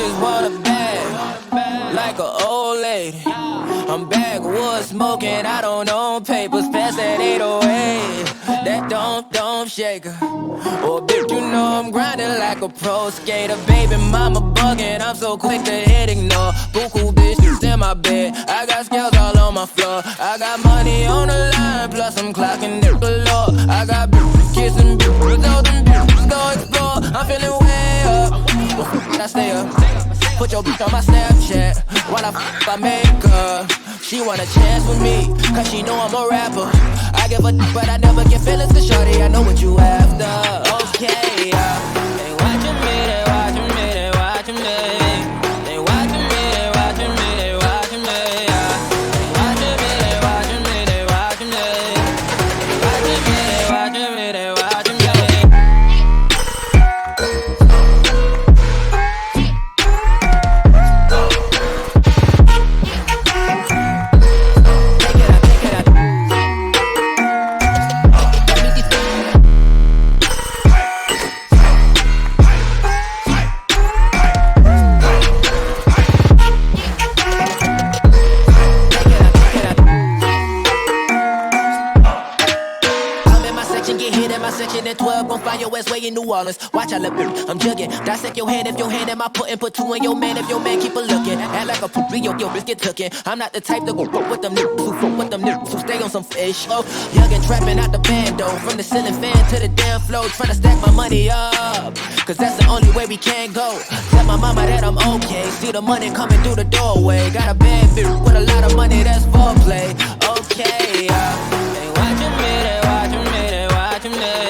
just want a bag, like an old lady. I'm backwoods smoking, I don't own papers, pass that 808. That don't shake her. Oh, bitch, you know I'm grinding like a pro skater. Baby mama bugging, I'm so quick to hit ignore. Buku bitches in my bed, I got scales all on my floor. I got money on the line, plus I'm clocking it below. I got bitches kissing bitches, all them bitches go explore. I'm feeling way up, I stay up. Put your bitch on my Snapchat while I make her. She want a chance with me, cause she know I'm a rapper. I give a d***, but I never get feelings to shorty. I know what you after. Okay, they watching me, they watching me, they watching me. They watching me, they watching me, they watching me. They watching me, they watching me, they watching me. They watching me, they watching me, they watching me. At 12, gon' find your ass way in New Orleans. Watch I look, I'm jugging. Dissect your hand if your hand in my putt and put two in your man if your man keep a looking. Act like a poopy, yo, bitch get tookin'. I'm not the type to go fuck with them niggas who fuck with them niggas who stay on some fish. Oh, young and trapping out the bando. From the ceiling fan to the damn floor, trying to stack my money up. Cause that's the only way we can go. Tell my mama that I'm okay. See the money coming through the doorway. Got a bad bitch with a lot of money, that's foreplay. Okay, they watching me, they watching me, they watching me.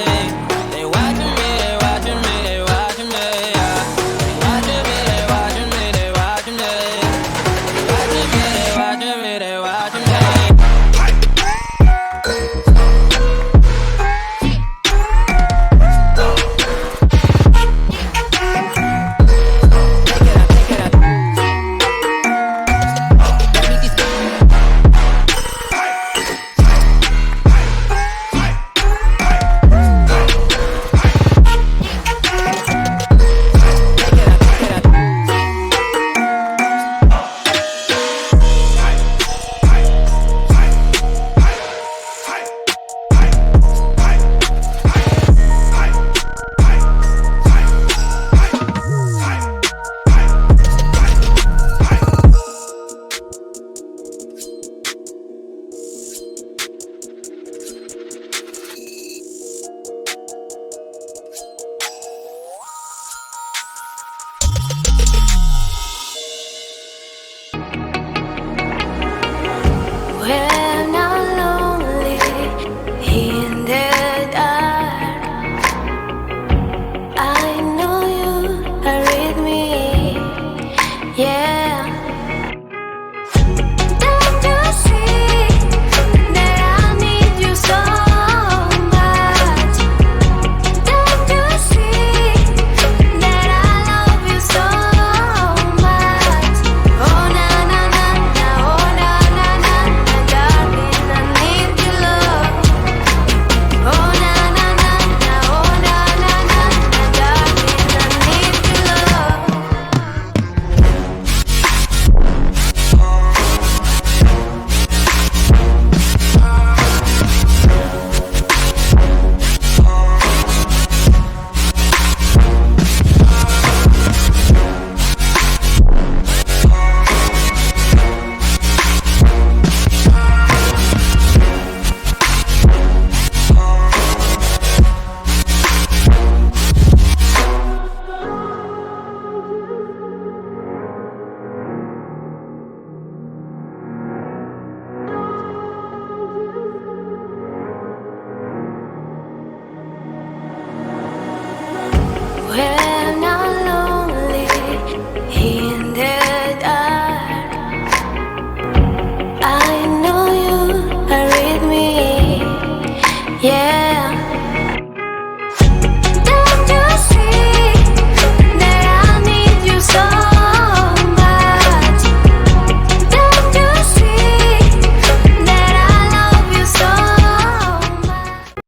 Yeah.